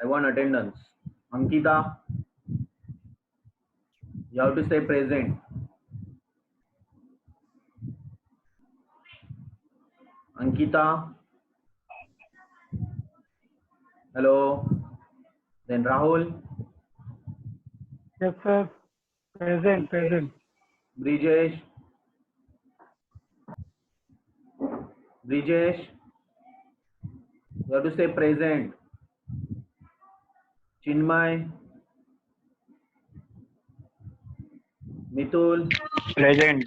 I want attendance. Ankita, you have to say present. Ankita, hello. Then Rahul, Yes, sir. Present, present. Brijesh, Brijesh, you have to say present. Chinmay, Mitul, Present.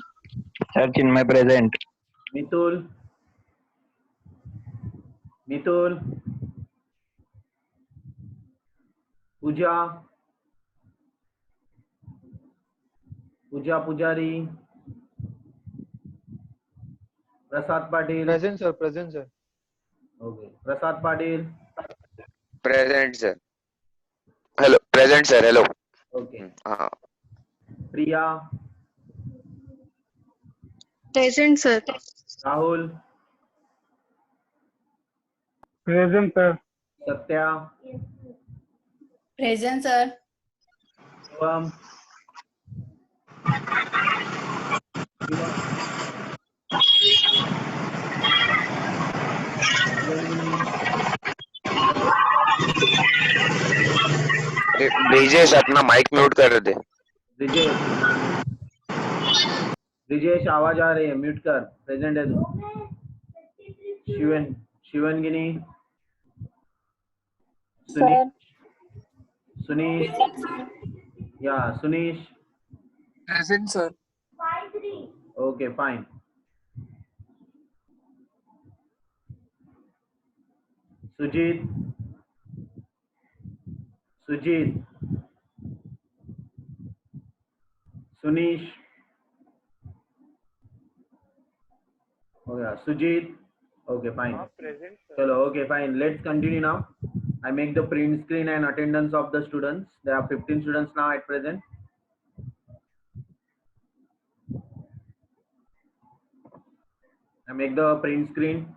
Search in my present. Mitul, Mitul, Pooja, Pooja Pujari, Prasad Patil. Present, sir. Present, sir. Okay. Prasad Patil. Present, sir. Hello. Present, sir. Hello. Okay. Uh, Priya, Present, sir. Rahul, Present, sir. Satya, Present, sir. Shivam, Shivam, Shivangini, Brijesh अपना mic mute कर दे. ब्रिजेश, ब्रिजेश आवाज आ रही है, mute कर. Present है तू. शिवन, शिवनगिनी, सुनीश, सुनीश, या Sunish. Present, sir. Okay, fine. Sujit, Sujit, Sunish. Oh yeah, Sujit. Okay, fine. Present, sir. Chalo, okay, fine. Let's continue now. I make the print screen and attendance of the students. There are 15 students now at present. I make the print screen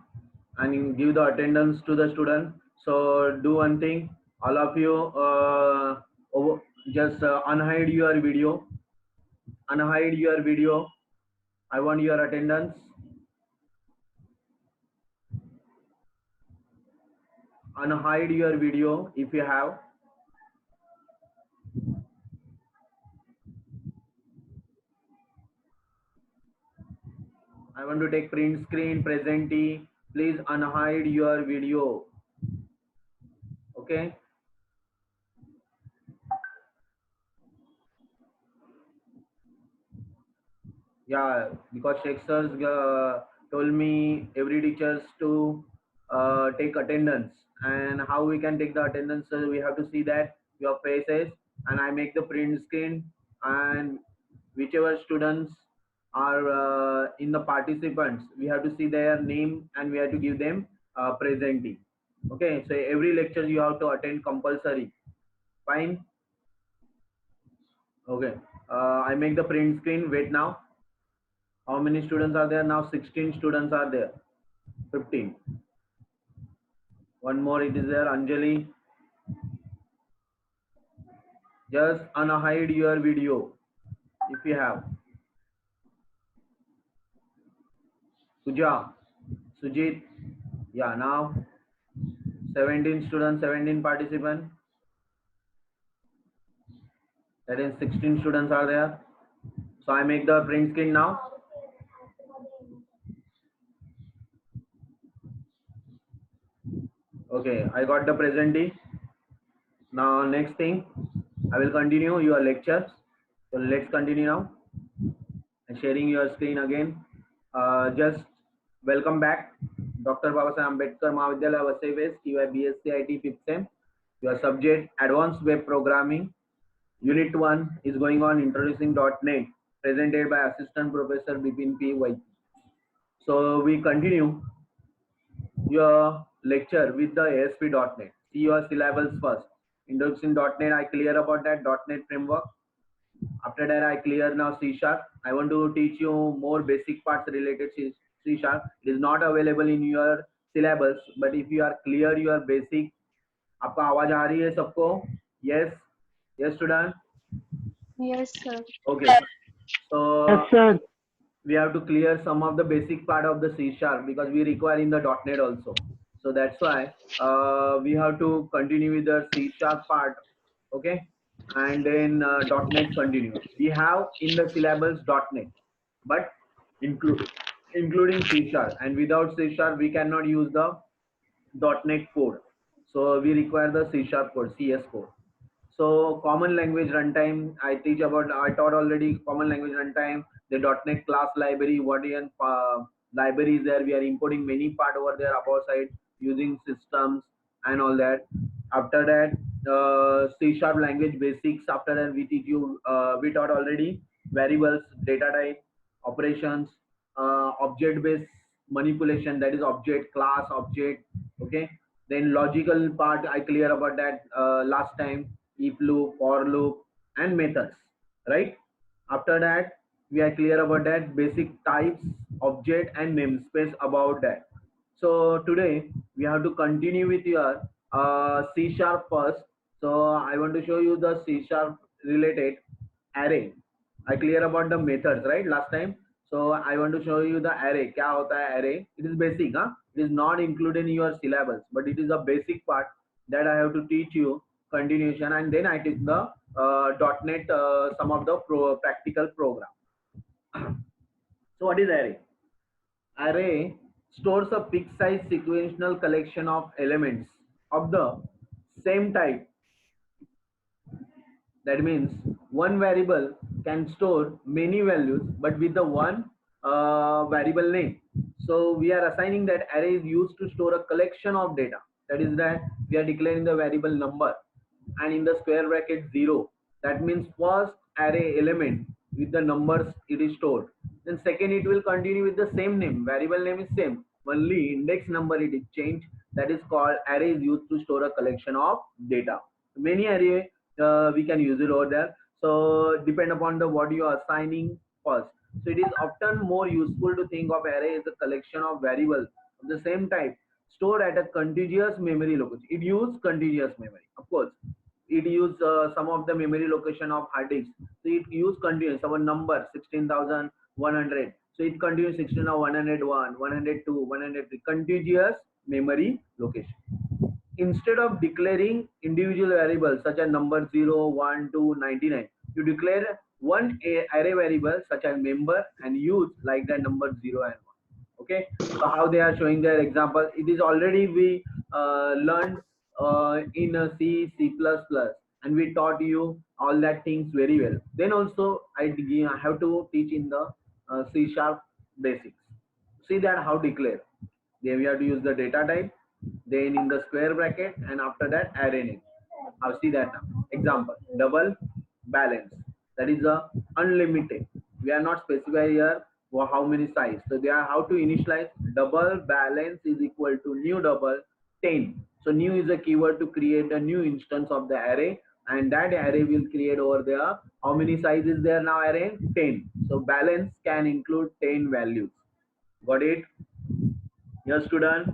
and give the attendance to the student. So do one thing, all of you just unhide your video. Unhide your video. I want your attendance. Unhide your video if you have. I want to take print screen, presentee. Please unhide your video. Okay. Yeah, because Shakespeare told me every teachers to take attendance, and how we can take the attendance, so we have to see that your faces, and I make the print screen, and whichever students are in the participants, we have to see their name and we have to give them presentee. Okay, so every lecture you have to attend compulsory. Fine. Okay, I make the print screen. Wait now. How many students are there now? 16 students are there. 15. One more it is there. Anjali. Just unhide your video if you have. Puja. Sujit. Yeah, now 17 students, 17 participants. That is 16 students are there. So I make the print screen now. Okay, I got the presentee. Now next thing, I will continue your lectures. So let's continue now. And sharing your screen again. Just welcome back. Dr. Babasaheb Ambedkar Mahavidyalaya, Vasai West, TY BSc IT 5th sem. Your subject Advanced Web Programming. Unit 1 is going on introducing .NET, presented by Assistant Professor Bipin P. Vaiti. So we continue your lecture with the ASP.NET. See your syllables first. Introducing .NET, I clear about that .NET framework. After that, I clear now C#. I want to teach you more basic parts related to C#. It is not available in your syllabus, but if you are clear your basic, आपका आवाज आ रही है सबको? Yes, yes student. Yes, sir. Okay, so Yes, sir. we have to clear some of the basic part of the C sharp because we require in the .NET also. So that's why we have to continue with the C sharp part, okay? And then .NET continue. We have in the syllabus .NET, but including C sharp, and without C sharp we cannot use the .NET code. So we require the C sharp code, CS code. So common language runtime, I taught already common language runtime, the .NET class library, what is library is there. We are importing many part over there above side using systems and all that. After that, C sharp language basics. After that, we teach you, we taught already variables, data type, operations, object based manipulation, that is object, class, object, okay. Then logical part, I clear about that last time, if loop, for loop, and methods, right? After that, we are clear about that basic types, object, and namespace about that. So today we have to continue with your C sharp first. So I want to show you the C sharp related array. I clear about the methods, right, last time. So I want to show you the array. क्या होता है array? It is basic, huh? It is not included in your syllabus, but it is a basic part that I have to teach you continuation, and then I take the .NET some of the practical program. So what is array? Array stores a fixed size sequential collection of elements of the same type. That means one variable can store many values, but with the one variable name. So we are assigning that array is used to store a collection of data. That is that we are declaring the variable number, and in the square bracket 0. That means first array element with the numbers it is stored. Then second it will continue with the same name. Variable name is same. Only index number it is changed. That is called array is used to store a collection of data. Many array we can use it over there. So depend upon the what you are assigning first. So it is often more useful to think of array as a collection of variables of the same type stored at a contiguous memory location. It uses contiguous memory, of course. It use some of the memory location of hard disk. So it use continuous. Our number 16,100. So it continues 16 of 101, 102, 103 contiguous memory location. Instead of declaring individual variables such as number 0, 1, 2, 99, you declare one array variable such as member and use like that number 0 and 1. Okay, so how they are showing their example, it is already we learned in C, C++, and we taught you all that things very well. Then also I have to teach in the C sharp basics. See that how declare. Then we have to use the data type, then in the square bracket, and after that array name. I'll see that now. Example, double balance. That is a unlimited. We are not specify here for how many size. So they are how to initialize double balance is equal to new double 10. So new is a keyword to create a new instance of the array, and that array will create over there. How many size is there now array? 10. So balance can include 10 values. Got it? Yes, student.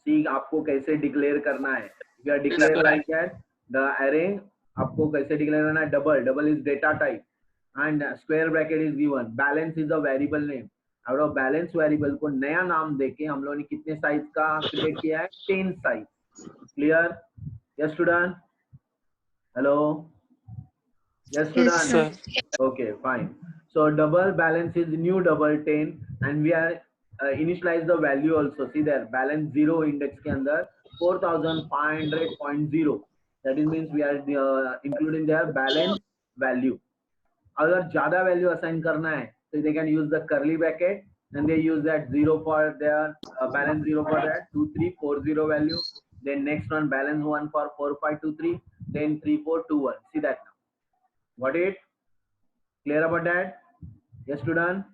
See आपको कैसे declare करना है. We are declare like that. The array आपको कैसे declare करना है? Double. Double is data type. And square bracket is given. Balance is a variable name. Out of balance variable को नया नाम देके हम लोगों ने कितने साइज का क्रिएट किया है? 10 size. Clear? Yes, student. Hello. Yes, student. Yes, sir. Okay, fine. So double balance is new double 10, and we are initialize the value also. See there, balance 0 index के अंदर 4500.0. That is means we are including their balance value. अगर ज्यादा value assign करना है, so they can use the curly bracket, and they use that 0 for their balance 0 for that 2340 value. Then next one balance 1 for 4523. Then 3421. See that now. Got it? Clear about that? Yes, student.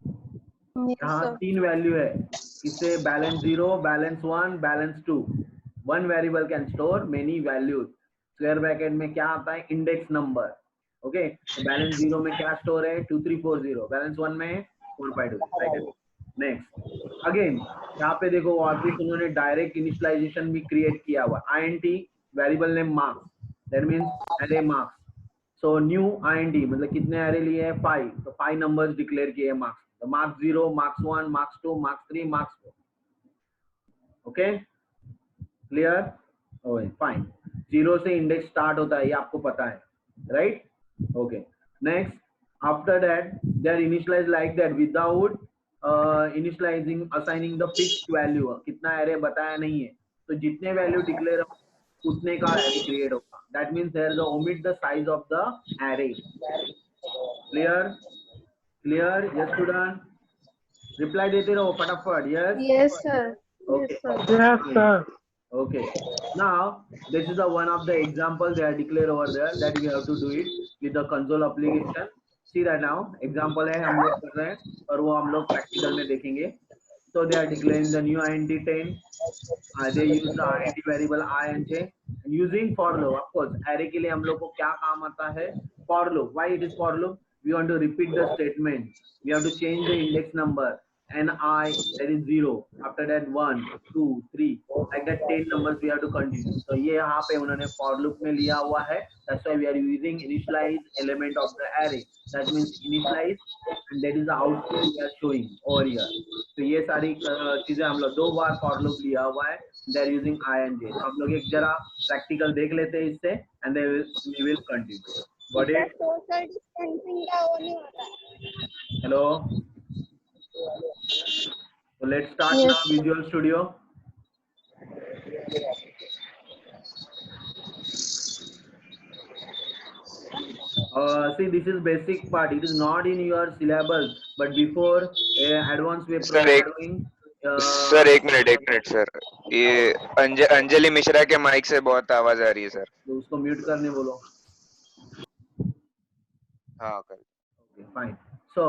Yes, यहाँ sir. 3 value है. इससे balance 0, balance 1, balance 2. One variable can store many values. Square bracket में क्या आता है? Index number. Okay. So balance 0 में क्या store है? 2340. Balance 1 में 4523. Next. अगेन यहाँ पे देखो वापिस उन्होंने डायरेक्ट इनिशियलाइजेशन भी क्रिएट किया हुआ INT variable name marks that means array marks so new INT मतलब कितने एरे लिए हैं 5 तो 5 नंबर्स डिक्लेयर किए मार्क्स तो marks 0 marks 1 marks 2 marks 3 marks 4 okay clear okay fine 0 से इंडेक्स स्टार्ट होता है ये आपको पता है right okay next after that they are initialize like that without initializing assigning the fixed value कितना एरे बताया नहीं है तो जितने वैल्यू डिक्लेयर उतने का एरे क्रिएट होगा that means there is omit the size of the array clear clear yes student reply देते रहो फटाफट yes Yes, sir. Okay. Yes, sir. Yes, sir. Okay. Now this is the one of the example they are declared over there that we have to do it with the console application. See that now example है हम लोग कर रहे हैं और वो हम लोग practical में देखेंगे. So they are declaring the new INT 10. They use the INT variable I and j and using for loop. Of course array के लिए हम लोग को क्या काम आता है for loop. Why it is for loop? We want to repeat the statement. We have to change the index number. And I that is 0 after that 1 2 3 like that 10 numbers we have to continue so ये यहाँ पे उन्होंने for loop में लिया हुआ है that's why we are using initialize element of the array that means initialize and that is the output we are showing over here तो ये सारी चीजें हम लोग 2 बार for loop लिया हुआ है they are using I and j तो हम लोग एक जरा practical देख लेते हैं इससे and then we will continue got it Social distancing का वो नहीं होता. hello so let's start Yes. now Visual Studio see this is basic part it is not in your syllabus but before advanced web Sir, एक- programming sir एक minute sir ये अंजलि मिश्रा के mic से बहुत आवाज आ रही है सर तो उसको म्यूट करने बोलो हाँ कर okay fine so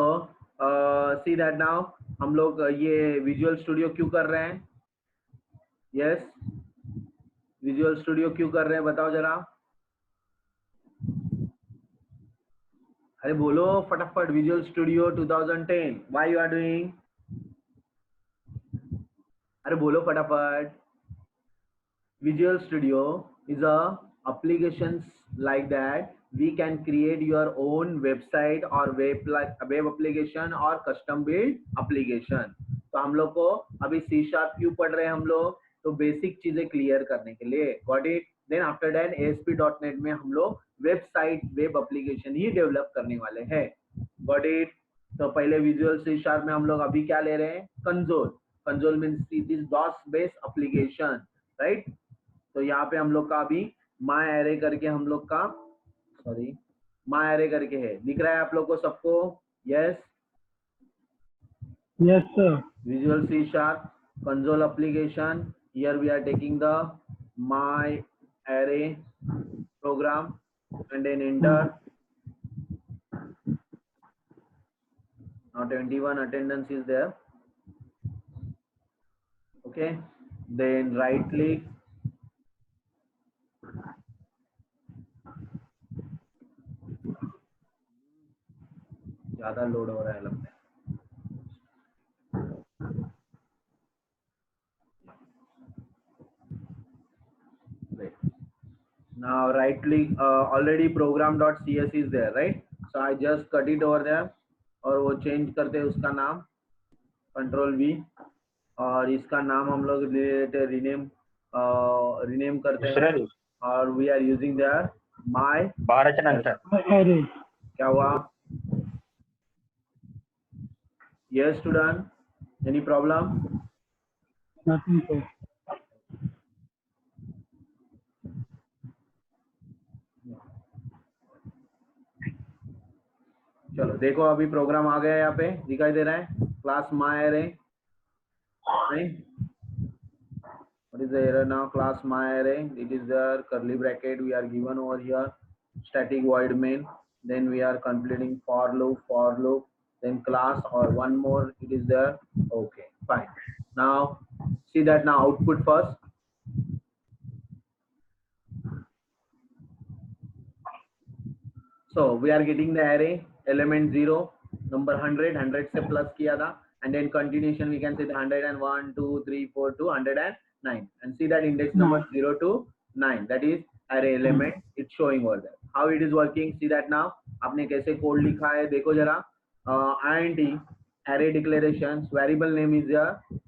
see that now हम लोग ये Visual Studio क्यों कर रहे हैं yes Visual Studio क्यों कर रहे हैं बताओ जरा अरे बोलो फटाफट Visual Studio 2010 why you are doing अरे बोलो फटाफट Visual Studio is a applications like that we can create your own website or web application or custom build application तो हम लोग को अभी C# क्यों पढ़ रहे हैं हम लोग तो बेसिक चीजें क्लियर करने के लिए got it then after that ASP.NET में हम लोग वेबसाइट वेब एप्लीकेशन ही डेवलप करने वाले हैं got it तो पहले Visual C# में हम लोग अभी क्या ले रहे हैं console means it is DOS based application right तो यहाँ पे हम लोग का अभी माई एरे करके हम लोग का सॉरी माई एरे करके है दिख रहा है आप लोग को सबको yes Yes, sir. Visual C# console application here we are taking the my array program and then enter now 21 attendance is there okay then right click ज्यादा लोड हो रहा है लगता है now right click already program.cs is there right so I just cut it over there और वो change करते हैं उसका नाम कंट्रोल V और इसका नाम हम लोग रीनेम करते हैं और we are using their my Array. क्या हुआ yes student any problem Nothing, sir. चलो देखो अभी प्रोग्राम आ गया यहाँ पे दिखाई दे रहा है क्लास माय एरे नहीं what is the error now class my array it is there curly bracket we are given over here static void main then we are completing for loop then class or one more it is there okay fine now see that now output first so we are getting the array element 0 number 100 से plus किया था and then continuation we can say the 101, 2, 3, 4 to 109, and see that index number 0 to 9, that is array element it's showing over there. How it is working, see that now. आपने कैसे code लिखा है देखो जरा. int array declarations, variable name is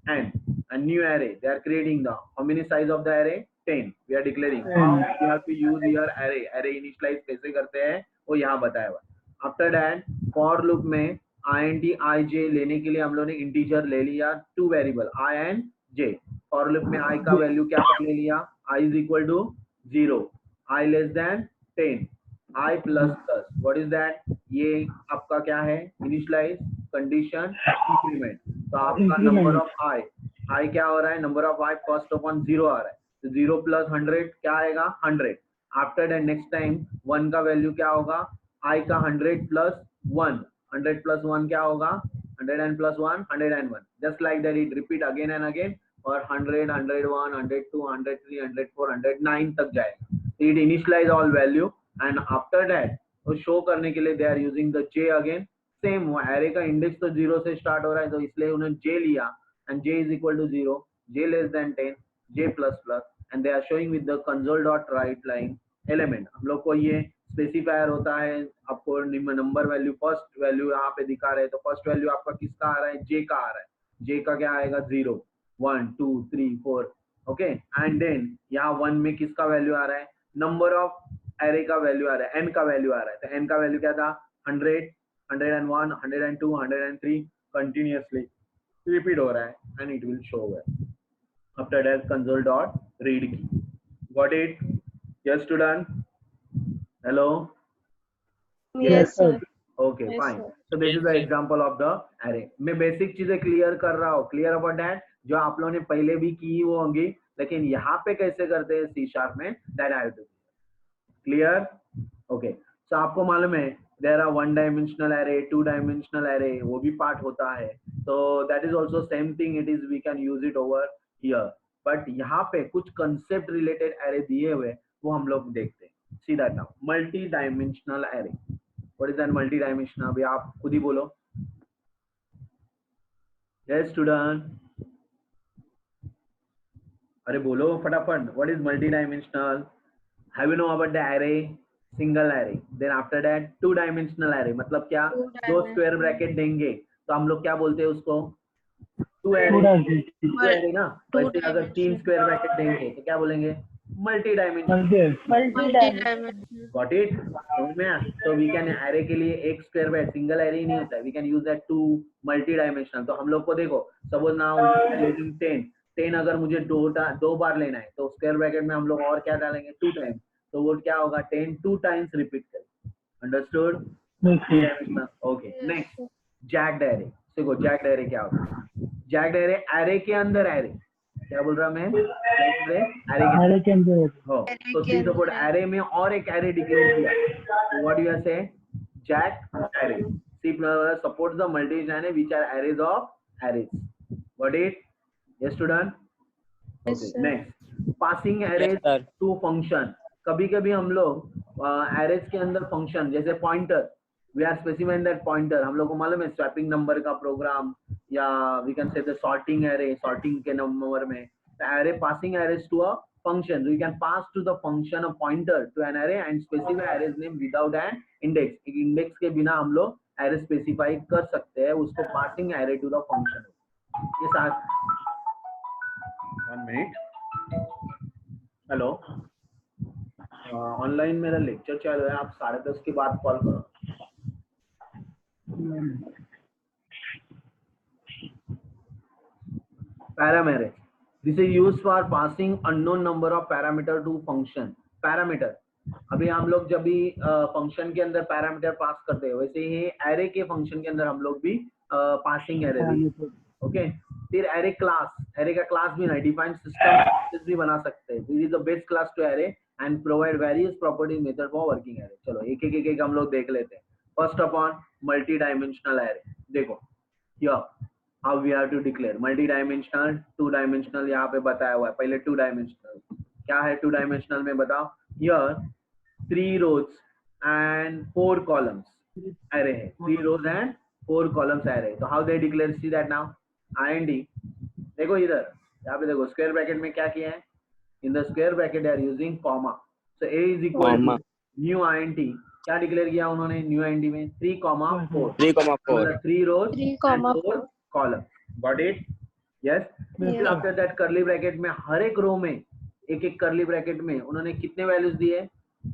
n, a new array they are creating. The how many size of the array, 10 we are declaring. How we have to use your array initialize कैसे करते हैं वो यहाँ बताया हुआ. After that for loop में int ij लेने के लिए हम लोग ने इंटीजर ले लिया, 2 variable i and j. For loop में i का वैल्यू क्या ले लिया, i is equal to 0, i less than 10, i plus plus, what is that, ये आपका क्या है, इनिशियलाइज कंडीशन इंक्रीमेंट. तो आपका नंबर ऑफ i क्या हो रहा है, number of i first upon 0 आ रहा है, तो 0 प्लस 100 क्या आएगा, 100. आफ्टर दैट नेक्स्ट टाइम 1 का वैल्यू क्या होगा, i का 100 प्लस 1, 100 प्लस 1 क्या होगा, 100 and plus 1 101. Just like that it repeat again and again, और 100 101 102 103 104 109 तक जाएगा. It initialize all value and after that तो शो करने के लिए they are using the j again. Same array का इंडेक्स तो 0 से स्टार्ट हो रहा है तो इसलिए उन्होंने j लिया and j is equal to 0, j less than 10, j plus plus, and they are showing with the console dot write line element. हम लोग को ये स्पेसिफायर होता है, आपको नंबर वैल्यू फर्स्ट वैल्यू यहाँ पे दिखा रहे हैं, तो फर्स्ट वैल्यू आपका किसका आ रहा है, j का आ रहा है. j का क्या आएगा, 0 1 2 3 4, ओके. एंड देन यहाँ 1 में किसका वैल्यू आ रहा है, नंबर ऑफ एरे का वैल्यू आ रहा है, n का वैल्यू आ रहा है. तो n का वैल्यू क्या था, 100 101 102 103 कंटिन्यूअसली रिपीट हो रहा है and it will show where. After that console dot read key. Got it? Yes student, hello. Yes, sir. Okay, Yes, fine. sir. So this is the example of the array. मैं basic चीजें clear कर रहा हूँ, clear about that, जो आप लोगों ने पहले भी की वो होंगी, लेकिन यहाँ पे कैसे करते हैं C# में, that I have to clear. Okay, so आपको मालूम है there are 1 dimensional array, 2 dimensional array, वो भी पार्ट होता है. तो that is also same thing, it is we can use it over here. But यहाँ पे कुछ कंसेप्ट रिलेटेड array दिए हुए वो हम लोग देखते हैं. See that now, multi dimensional array. What is that multi-dimensional? अभी आप खुद ही बोलो. Yes, student. अरे बोलो फटाफट. What is multi-dimensional? Have you know about the array? Single array. Then after that, 2-dimensional array. मतलब क्या? 2 स्क्वायर ब्रैकेट देंगे तो हम लोग क्या बोलते हैं उसको? 2 array ना. वैसे अगर 3 स्क्वायर ब्रैकेट देंगे तो क्या बोलेंगे? multi-dimensional. Got it? समझ में आया? तो we can array के लिए एक स्क्वायर ब्रैकेट सिंगल array नहीं होता है. We can use that 2 multi-dimensional. तो हम लोग को देखो, suppose now using 10 अगर मुझे दो बार लेना है तो स्क्वायर ब्रैकेट में हम लोग और क्या डालेंगे, 2 टाइम्स. तो वो क्या होगा, 10 2 टाइम्स रिपीट करें. Understood? Okay. Next, jacked array. देखो जैक्ड array क्या होता है. जैक्ड array के अंदर array, क्या बोल रहा मैं, array के अंदर हो. तो सी सपोर्ट array में और एक array डिक्लेयर किया, what you are say, jack array. C supports the multi-array which are arrays of arrays. Got it? Yes student. Okay, next, passing arrays to function. कभी कभी हम लोग arrays के अंदर फंक्शन, जैसे pointer, we are specifying that pointer. हम लोग को मालूम है स्वैपिंग नंबर का प्रोग्राम, या we can say the sorting array, sorting के नंबर में array passing arrays to a function. So you can pass to the function a pointer to an array and specify array's name without an index. एक index के बिना हम लोग array specify कर सकते हैं, उसको passing array to the function. ये साथ 1 मिनट. हेलो, ऑनलाइन मेरा लेक्चर चल रहा है, आप 10:30 के बाद कॉल करो. Param array. This is used for passing unknown number of parameter to function. Parameter. अभी हम लोग जब भी फंक्शन के अंदर पैरामीटर पास करते हैं, वैसे ही एरे के फंक्शन के अंदर हम लोग भी पासिंग एरे भी. ओके. फिर एरे क्लास, एरे का क्लास भी नहीं, डिफाइंड सिस्टम भी बना सकते हैं. This is the best class to array and provide various properties method for working array. चलो एक हम लोग देख लेते हैं. First upon multi dimensional array. देखो here how we have to declare multi-dimensional, 2-dimensional यहाँ पे बताया हुआ है. पहले 2-dimensional क्या है, 2-dimensional में बताओ. Here 3 rows and 4 columns array है, 3 rows and 4 columns array. So how they declare? See that now. int. देखो इधर, यहाँ पे देखो square bracket में क्या किया है? In the square bracket they are using comma. So a is equal to new int. क्या डिक्लेयर किया उन्होंने न्यू int में? 3, 4. 3,4. 3 rows 3, and 4 columns. Got it? Yes. Then after that curly bracket में हर एक रो में एक एक curly bracket में उन्होंने कितने वैल्यूज दिए?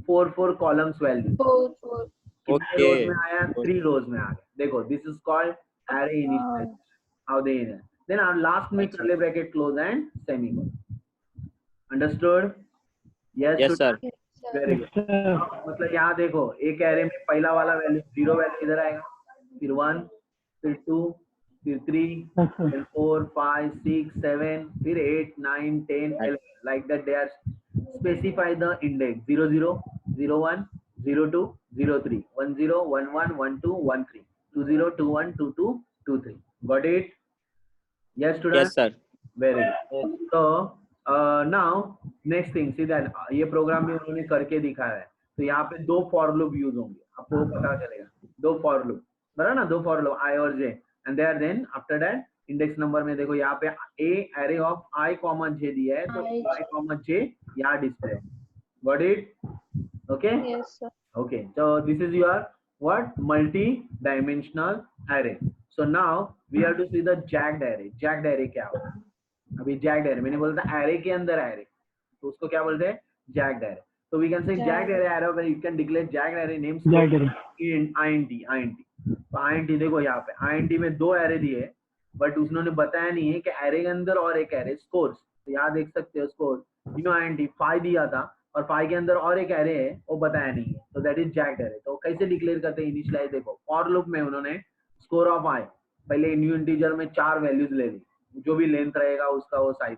4 columns वैल्यू. 4. कितने रोज में आया? 3 रोज में आ गया. देखो this is called array initialization. How they in it. Then our last में curly bracket close and semicolon. Understood? Yes. Yes, sir. Very good. मतलब यहाँ देखो एक एरे में पहला वाला वैल्यू 0 वैल्यू इधर आएगा, फिर 1, फिर 2, फिर 3, फिर 4, 5, 6, 7, फिर 8, 9, 10, 11. Like that they are specify the index 0, 0, 0, 1, 0, 2, 0, 3, 1, 0, 1, 1, 1, 2, 1, 3, 2, 0, 2, 1, 2, 2, 2, 3. Got it? Yes, students? Yes, sir. Very good. So now next thing, see that ये प्रोग्राम भी उन्होंने करके दिखाया है. तो यहाँ पे 2 फॉर लूप यूज होंगे, आपको पता चलेगा. 2 फॉर लूप, बराबर ना? 2 फॉर लूप i और j, and there then after that index number में देखो यहाँ पे a array of i, j दिया है, तो i, j यहाँ display. Got it? Okay. Yes, sir. Okay. So this is your what? Multi-dimensional array. So now we have to see the jagged array. Jagged array क्या होगा? अभी jagged array मैंने बोला था array के अंदर array, तो उसको क्या बोलते हैं? Jagged array. So we can say jagged array where you can declare jagged array names in int. तो int देखो यहाँ पे int में 2 array दिए, बट उन्होंने बताया नहीं है कि array के अंदर और एक array scores. तो यहाँ देख सकते हो scores. int 5 दिया था और 5 के अंदर और एक array है, वो बताया नहीं है. तो that is jagged array. तो कैसे डिक्लेयर करते हैं? इनिशियलाइज देखो for loop में उन्होंने score of i पहले न्यू इंटीजर में 4 वैल्यूज ले ली, जो भी लेंथ रहेगा उसका वो size.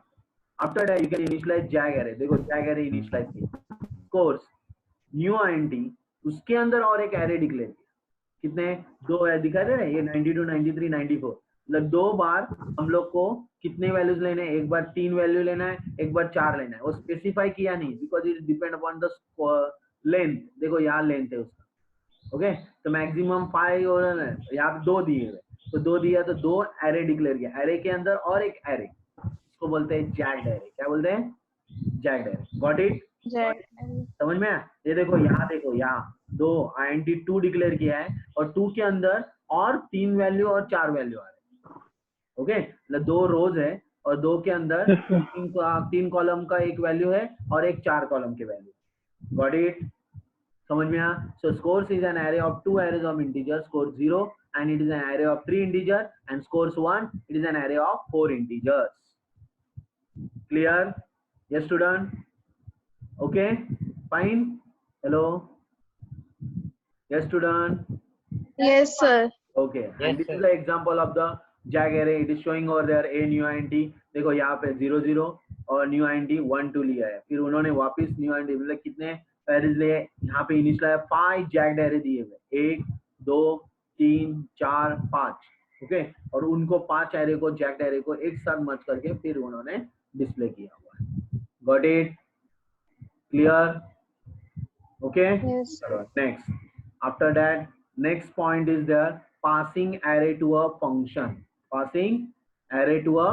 After that you can initialize jag array. देखो जैग एरे इनिशियलाइज किया, स्कोर्स न्यू int, उसके अंदर और एक एरे डिक्लेयर किया. कितने? 2 है, दिखा दे रहे हैं ये 92, 93, 94. मतलब 2 बार हम लोग को कितने वैल्यूज लेने हैं? एक बार 3 वैल्यू लेना है, एक बार 4 लेना है. वो स्पेसिफाई किया नहीं, because it depend upon the length. देखो यहाँ लेंथ है उसका. ओके, तो मैक्सिमम 5 और यहाँ पे 2 दिए हुए, तो 2 दिया तो 2 एरे डिक्लेयर किया. एरे के अंदर और एक एरे, इसको बोलते हैं जैग्ड एरे. क्या बोलते हैं? जैग्ड एरे. Got it? समझ में आया? ये देखो यहाँ देखो, यहाँ 2 int 2 डिक्लेयर किया है और 2 के अंदर और 3 वैल्यू और 4 वैल्यू आ रहे हैं. ओके, मतलब 2 रोज है और 2 के अंदर 3 कॉलम का एक वैल्यू है और एक 4 कॉलम के वैल्यू. Got it? समझ में आया? So scores is an array of 2 arrays of integers. Scores 0 and it is an array of 3 integers, and scores 1 it is an array of 4 integers. Clear? Yes, student? Okay, fine. Hello. Yes, student? Yes, sir. Okay. And this is the example of the jag array. It is showing over there a new int. देखो यहाँ पे 0 0 और new int 1 2 लिया है. फिर उन्होंने वापस new int मतलब कितने एरेज लिए? यहाँ पे इनिशियलाइज 5 जैग्ड एरे दिए हुए, 1 2 3 4 5. ओके, और उनको 5 एरे को जैग्ड एरे को एक साथ मर्ज करके फिर उन्होंने डिस्प्ले किया हुआ है. Got it? Clear? Okay. Yes. Next, after that next point is there passing array to a function. Passing array to a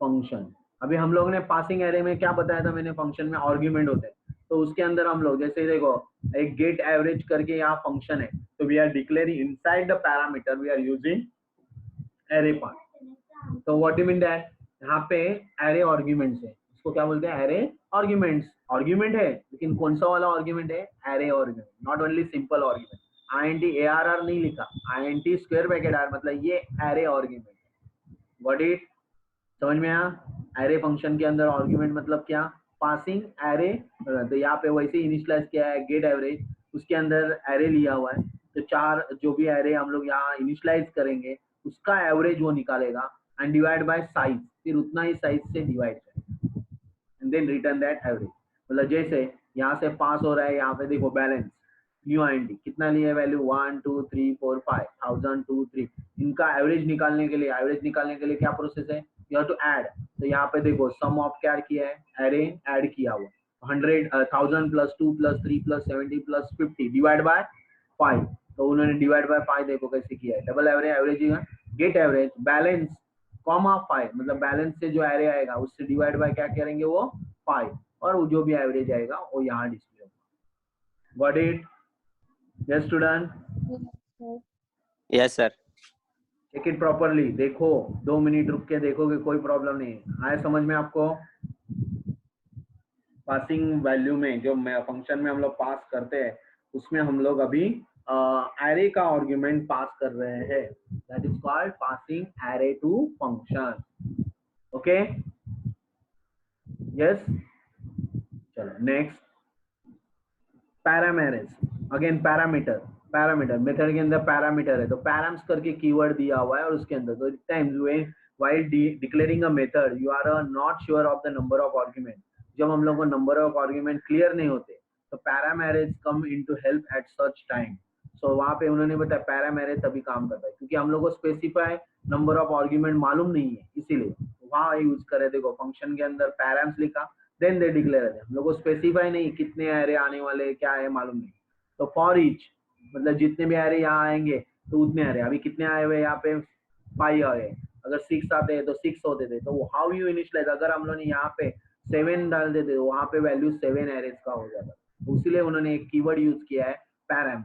function. अभी हम लोग ने पासिंग एरे में क्या बताया था? मैंने फंक्शन में आर्ग्यूमेंट होते हैं, तो उसके अंदर हम लोग जैसे देखो एक गेट एवरेज करके यहाँ फंक्शन है, तो we are declaring inside the parameter we are using array part. तो व्हाट डू मीन दैट? यहाँ पे एरे आर्ग्यूमेंट्स है, इसको क्या बोलते हैं? Array arguments. आर्ग्यूमेंट है, लेकिन कौन सा वाला आर्ग्यूमेंट है? Array argument. Not only simple argument. int arr नहीं लिखा, int स्क्वायर ब्रैकेट r, मतलब ये एरे आर्ग्यूमेंट है. What it? समझ में आया? एरे फंक्शन के अंदर आर्ग्यूमेंट मतलब क्या? Passing array. तो यहाँ पे वैसे इनिशियलाइज किया है गेट एवरेज, उसके अंदर एरे लिया हुआ है, तो 4 जो भी एरे हम लोग यहाँ इनिशियलाइज करेंगे उसका एवरेज वो निकालेगा एंड डिवाइड बाय साइज, फिर उतना ही साइज से डिवाइड करेगा and then return that average. मतलब जैसे यहाँ से पास हो रहा है, यहाँ पे देखो बैलेंस न्यू int कितना लिया है वैल्यू? 1 2 3 4 5 1000 2 3. इनका एवरेज निकालने के लिए क्या प्रोसेस है? You have to add. तो यहाँ पे देखो सम ऑफ क्या किया है? एरे ऐड किया हुआ. 100 1000 plus 2 plus 3 plus 70 plus 50 divide by 5. तो उन्होंने डिवाइड बाय 5 देखो कैसे किया है, double average average get average balance comma 5, मतलब बैलेंस से जो एरे आएगा उससे डिवाइड बाय क्या करेंगे वो 5, और वो जो भी एवरेज आएगा वो यहाँ डिस्प्ले होगा। Got it? Yes student, Yes, sir. Take it properly. देखो 2 मिनट रुक के देखोगे, कोई प्रॉब्लम नहीं है। आए समझ में आपको? पासिंग वैल्यू में जो फंक्शन में हम लोग पास करते हैं उसमें हम लोग अभी एरे का आर्गुमेंट पास कर रहे हैं, that is called passing array to function. Okay, yes, चलो next, parameters. Again parameter, parameter method के अंदर पैरामीटर है तो पैराम्स करके कीवर्ड दिया हुआ है, और उसके अंदर तो times while declaring a method you are not sure of the number of argument, जब हम लोग को नंबर ऑफ आर्ग्यूमेंट क्लियर नहीं होते तो parameters come into help at such time. So वहां पे उन्होंने बताया पैरामीटर तभी काम करता है क्योंकि हम लोग को स्पेसिफाई नंबर ऑफ आर्ग्यूमेंट मालूम नहीं है, इसीलिए वहां यूज करे। देखो फंक्शन के अंदर पैराम्स लिखा, देन दे डिक्लेयर, हम लोग को स्पेसिफाई नहीं कितने एरे आने वाले क्या है मालूम नहीं, तो फॉर ईच मतलब जितने भी एरे यहाँ आएंगे तो उतने एरे, अभी कितने आए हुए यहाँ पे 5 आए, अगर 6 आते हैं तो 6 होते थे, तो हाउ यू इनिशियलाइज, अगर हम लोग ने यहाँ पे 7 डाल देते तो वहाँ पे वैल्यू 7 एरेज का हो जाता, उसीलिए उन्होंने एक कीवर्ड यूज किया है params.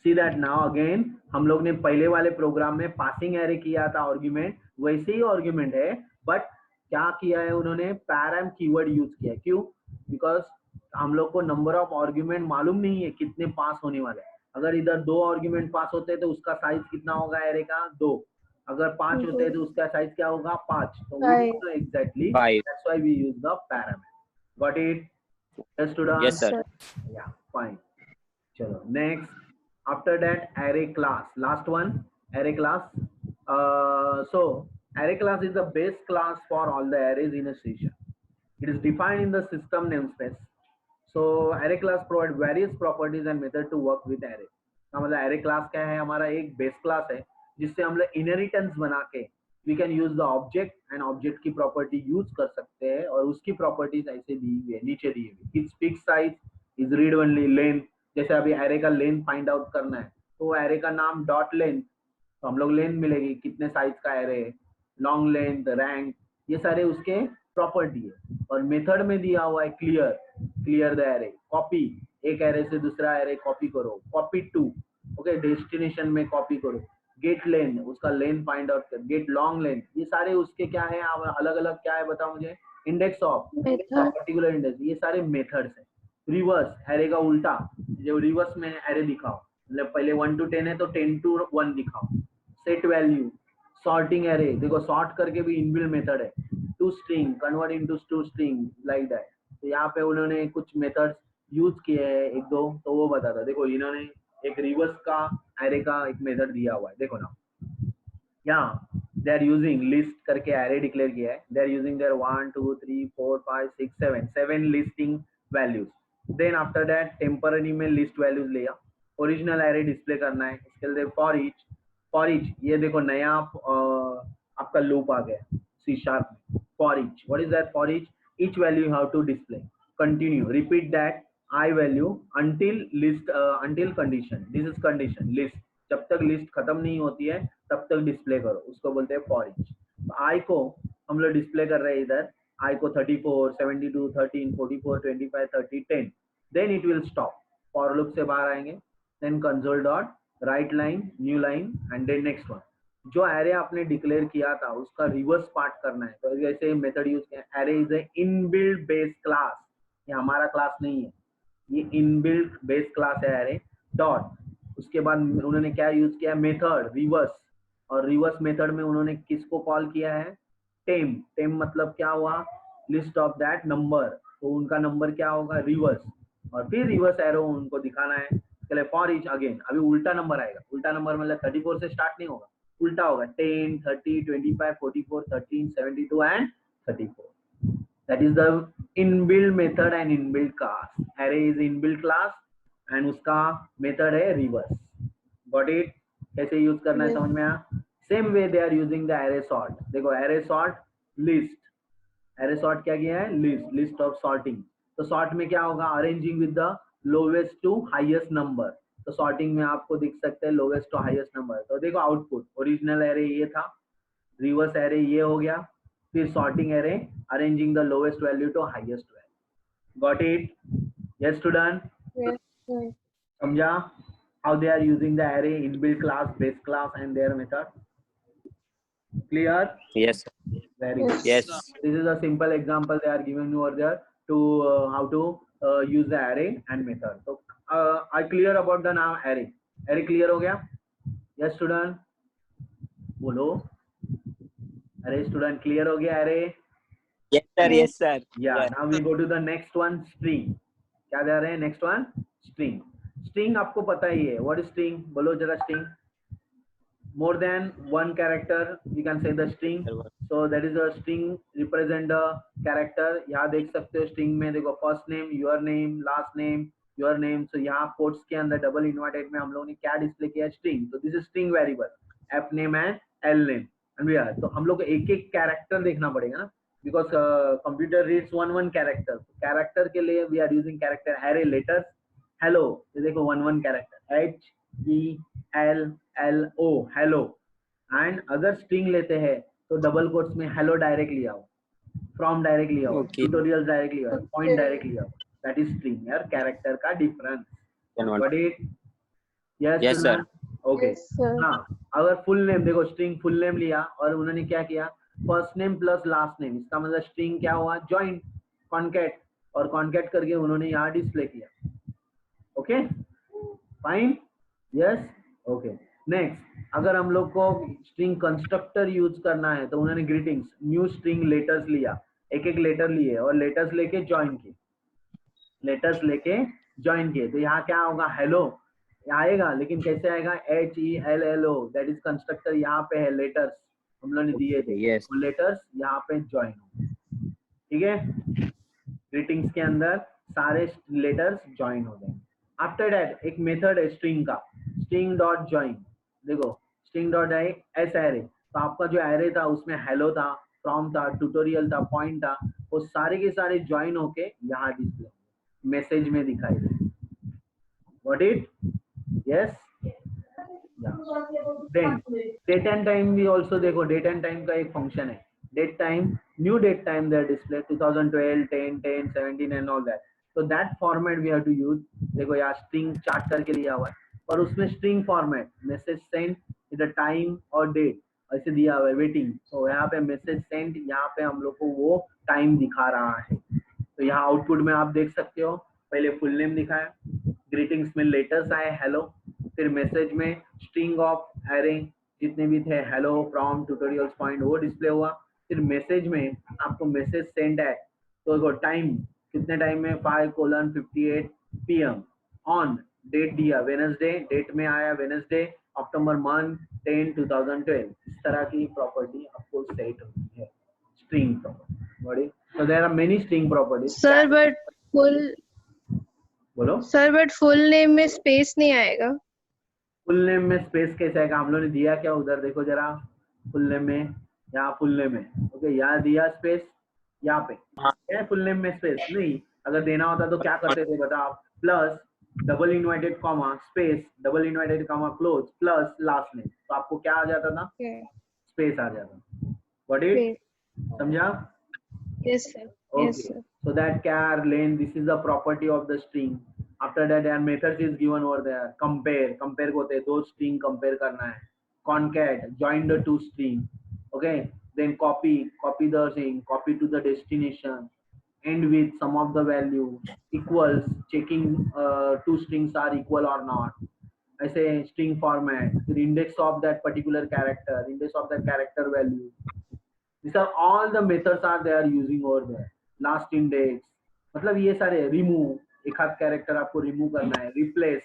See that now again हम लोग ने पहले वाले प्रोग्राम में पासिंग एरे किया था आर्गुमेंट, वैसे ही आर्गुमेंट है बट क्या किया है उन्होंने पैराम कीवर्ड यूज किया। क्यों? बिकॉज हम लोग को नंबर ऑफ आर्गुमेंट मालूम नहीं है कितने पास होने वाले, अगर इधर 2 आर्गुमेंट पास होते हैं तो उसका साइज कितना होगा एरे का 2, अगर 5 होते हैं तो उसका साइज क्या होगा 5, तो exactly that's why we use the param. Got it? Yes student? Yes, sir. Yeah fine, चलो next, after that array class, last one, array class. So array class is the base class for all the arrays in a session. It is defined in the system namespace. So array class provide various properties and method to work with array. मतलब array class क्या है, हमारा एक base class है जिससे हम लोग inheritance बना के we can use the object and object की property use कर सकते हैं, और उसकी properties ऐसे दी हुई है, नीचे दी हुई है। Its fixed size is read only, length, जैसे अभी एरे का लेंथ फाइंड आउट करना है तो एरे का नाम डॉट लेंथ, तो हम लोग लेंथ मिलेगी कितने साइज का एरे है, लॉन्ग लेंथ, रैंक, ये सारे उसके प्रॉपर्टी है। और मेथड में दिया हुआ है clear, clear the array, copy, एक एरे से दूसरा एरे कॉपी करो, कॉपी टू, ओके, डेस्टिनेशन में कॉपी करो, गेट लेंथ, उसका लेंथ फाइंड आउट कर, गेट लॉन्ग लेंथ, ये सारे उसके क्या है, अलग अलग क्या है बताओ मुझे, इंडेक्स ऑफ पर्टिकुलर इंडेक्स, ये सारे मेथड्स है। रिवर्स, एरे का उल्टा, जो रिवर्स में एरे दिखाओ, मतलब पहले 1 to 10 है तो 10 to 1 दिखाओ। सेट वैल्यू, सॉर्टिंग एरे, देखो सॉर्ट करके भी इनबिल्ट मेथड है, to string convert into to string like that. तो यहाँ पे उन्होंने कुछ मेथड्स यूज किए हैं एक दो, तो वो बताता, देखो इन्होंने एक रिवर्स का एरे का एक मेथड दिया हुआ है, देखो ना यहाँ they are using list करके एरे डिक्लेयर किया है, they are using their 1 2 3 4 5 6 7 listing values, then after that temporary में लिस्ट वैल्यूज लिया, ओरिजिनल एरे डिस्प्ले करना है, इसके लिए फॉर ईच, ये देखो नया आपका लूप आ गया सी शार्प में, for each, what is that for each value you have to display, continue, repeat that I value until list, until condition, this is condition list, जब तक लिस्ट खत्म नहीं होती है तब तक डिस्प्ले करो, उसको बोलते हैं फॉर ईच। आई को हम लोग डिस्प्ले कर रहे हैं इधर, आई को 34 72 13 44 25 30 10, then it will stop, for loop से बाहर आएंगे, then console dot write line new line and then next one, जो एरे आपने डिक्लेयर किया था उसका रिवर्स पार्ट करना है, तो जैसे मेथड यूज किया, array is a inbuilt base class, ये हमारा क्लास नहीं है, ये इनबिल्ट बेस क्लास है एरे, डॉट, उसके बाद उन्होंने क्या यूज किया, मेथड रिवर्स, और रिवर्स मेथड में उन्होंने किसको कॉल किया है, टेम, टेम मतलब क्या हुआ, लिस्ट ऑफ दैट नंबर, तो उनका नंबर क्या होगा रिवर्स, और फिर रिवर्स एरो उनको दिखाना है, चले फॉर ईच अगेन, अभी उल्टा नंबर आएगा, उल्टा नंबर मतलब 34 से स्टार्ट नहीं होगा, उल्टा होगा 10 30 25 44 13 72 and 34, that is the inbuilt method and inbuilt class, array is inbuilt class and उसका मेथड है रिवर्स। Got it? कैसे यूज करना है समझ में आया? Same way they are using the array sort, देखो array sort list, array sort क्या किया है, लिस्ट, लिस्ट ऑफ सॉर्टिंग, तो सॉर्ट में क्या होगा, arranging with the lowest to highest number. तो सॉर्टिंग में आपको दिख सकते हैं लोवेस्ट टू हाईएस्ट नंबर। तो देखो आउटपुट, ओरिजिनल एरे ये था, रिवर्स एरे ये हो गया, फिर sorting array arranging the lowest value to highest value. Got it? Yes student, Yes, sir. समझा? How they are using the array, inbuilt class, base class and their method. Clear? Yes. Very good. Yes. This is a simple example they are giving you over there to how to use the array and method. So I clear about the now array. Array clear हो गया? Yes student? बोलो. Array student clear हो गया array? Yes, sir. Yes, sir. Yeah. Yes. Now we go to the next one, string. क्या दे रहे हैं? Next one, string. String आपको पता ही है. What is string? बोलो जरा string. More than one character, you can say the string. So that is a string represent the character. यहाँ देख सकते हो string में देखो first name, your name, last name, your name. So यहाँ quotes के अंदर double inverted में हम लोगों ने क्या display किया? String. So this is string variable. F name and L name. And we are. तो हम लोग को एक एक character देखना पड़ेगा ना? Because computer reads one character. Character के लिए we are using character array letters. Hello. ये देखो one character. H E L L O hello. And अगर string लेते हैं तो डबल कोट्स में hello डायरेक्टली आओ, from डायरेक्टली आओ, Okay. tutorials डायरेक्टली आओ, point डायरेक्टली आओ. That is string यार, character का difference. Got it? Yes, Yes, sir. Okay. Yes, sir. हाँ, अगर फुल नेम देखो, स्ट्रिंग फुल नेम लिया और उन्होंने क्या किया, first name plus last name, इसका मतलब स्ट्रिंग क्या हुआ, जॉइन, कॉन्कैट, और कॉन्कैट करके उन्होंने यहाँ डिस्प्ले किया. Okay fine. Yes okay. Next, अगर हम लोग को स्ट्रिंग कंस्ट्रक्टर यूज करना है तो उन्होंने ग्रीटिंग्स, न्यू स्ट्रिंग लेटर्स लिया, एक एक लेटर लिए और लेटर्स लेके ज्वाइन किए, लेटर्स लेके ज्वाइन किए. तो यहाँ क्या होगा, हेलो आएगा, लेकिन कैसे आएगा, HELLO, दैट इज कंस्ट्रक्टर. यहाँ पे है लेटर्स हम लोग ने दिए थे, Yes. वो लेटर्स यहाँ पे ज्वाइन हो. ठीक है, ग्रीटिंग्स के अंदर सारे लेटर्स ज्वाइन हो गए. आफ्टर दैट एक मेथड है स्ट्रिंग का, स्ट्रिंग डॉट ज्वाइन. देखो स्ट्रिंग डॉट है एस एरे, तो आपका जो एरे था उसमें हेलो था, फ्रॉम था, ट्यूटोरियल था, पॉइंट था, वो सारे के सारे ज्वाइन होके यहाँ डिस्प्ले मैसेज में दिखाई दे. What it? Yes. Then date and time भी ऑल्सो देखो, डेट एंड टाइम का एक फंक्शन है, date time, new date time there display 2012, 10, 10, 17 and all that. तो that format we have to use. देखो यहाँ स्ट्रिंग चार्ट करके लिया हुआ है और उसमें string format, message send with the time और डेट ऐसे दिया हुआ है, वेटिंग. तो यहाँ पे मैसेज सेंड, यहाँ पे हम लोग को वो टाइम दिखा रहा है. तो यहाँ आउटपुट में आप देख सकते हो, पहले फुल नेम दिखाया, ग्रीटिंग्स में लेटर्स आए हेलो, फिर मैसेज में स्ट्रिंग ऑफ एरे जितने भी थे, हेलो, फ्रॉम, ट्यूटोरियल्स, पॉइंट, वो डिस्प्ले हुआ. फिर मैसेज में आपको मैसेज सेंड है, तो टाइम कितने टाइम में, 5:58 PM, ऑन डेट दिया वेडनेसडे, डेट में आया वेडनेसडे, अक्टूबर मंथ 10, 2012. इस तरह की प्रॉपर्टी आपको सेट होती है string property. So there are many string properties. Sir, but बोलो. full name में space नहीं आएगा. फुल नेम में स्पेस कैसे आएगा, हम लोगों ने दिया क्या उधर, देखो जरा, फुल नेम में, यहाँ फुल नेम है, ओके, यहाँ दिया स्पेस, यहाँ पे क्या फुल नेम में स्पेस नहीं. अगर देना होता तो क्या करते थे बता आप, plus double inverted comma space, double inverted comma close, plus last name, तो आपको क्या आ जाता था, Okay. स्पेस आ जाता. What it? Space. समझा? Yes, sir. Okay. Yes, sir. So that char length, this is the property of the string. After that, there methods is given over there. Compare को दो string compare करना है. Concat, join the two string. Okay. Then copy the thing, copy to the destination. End with sum of the value equals, checking two strings are equal or not. I say string format, the index of that particular character, index of that character value. These are all the methods are they are using over there. Last index, मतलब ये सारे, remove, एक हाथ character आपको remove करना है, replace,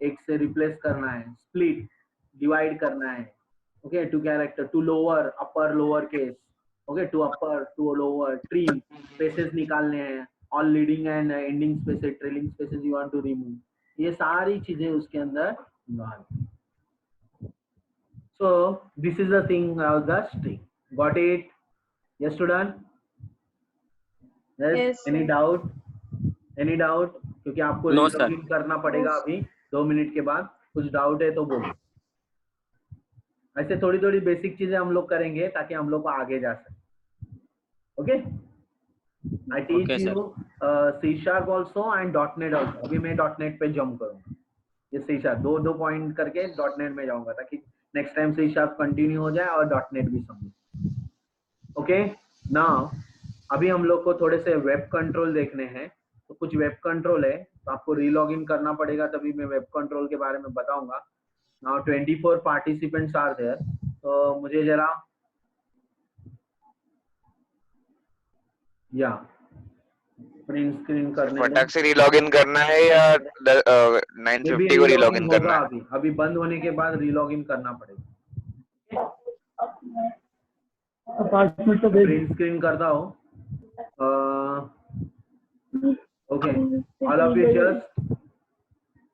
एक से replace करना है, split, divide करना है, okay, to character, to lower, upper, lower case, okay, to upper, to lower, trim, spaces निकालने हैं, all leading and ending spaces, trailing spaces you want to remove. ये सारी चीजें उसके अंदर involved. So this is the thing of the string. Got it? Yes, student? Yes. Yes, Any sir. doubt? Any doubt? क्योंकि आपको No, sir. Login करना पड़ेगा अभी 2 मिनट के बाद। कुछ डाउट है तो बोलो। ऐसे थोड़ी थोड़ी बेसिक चीजें हम लोग करेंगे ताकि हम लोग को आगे जा सके। Okay, I teach Okay, sir. You C# also and .NET also. अभी मैं .NET पे जंप करूंगा। ये C# दो पॉइंट करके .NET में जाऊंगा ताकि नेक्स्ट टाइम C# कंटिन्यू हो जाए और .NET भी समझो। ओके, नाउ अभी हम लोग को थोड़े से वेब कंट्रोल देखने हैं। तो कुछ वेब कंट्रोल है तो आपको रीलॉगिन करना पड़ेगा, तभी मैं वेब कंट्रोल के बारे में बताऊंगा। Now 24 participants are there. तो मुझे जरा या प्रिंट स्क्रीन करने दें। फटाक से रीलॉगिन करना है या ये भी 950 को रीलॉगिन करना होगा है? अभी बंद होने के बाद रीलॉगिन करना पड़ेगा। अपार्टमेंट तो भेज प्रिंट स्क्रीन करता हो। Okay, all of you just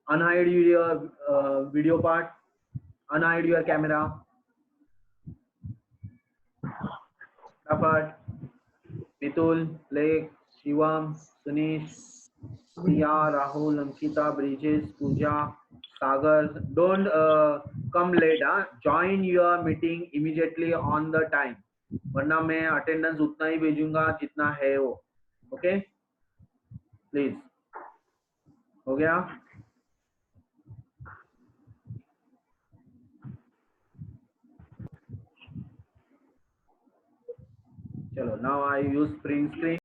unhide your video part, unhide your camera. Rapat, Mitul, Lake, Shivam, Sunish, Priya, Rahul, Ankita, Bridges, Pooja, Sagar. Don't come late. Join your meeting immediately on the time. वरना मैं attendance उतना ही भेजूंगा जितना है वो। Okay, please. हो गया? चलो, now I use print screen.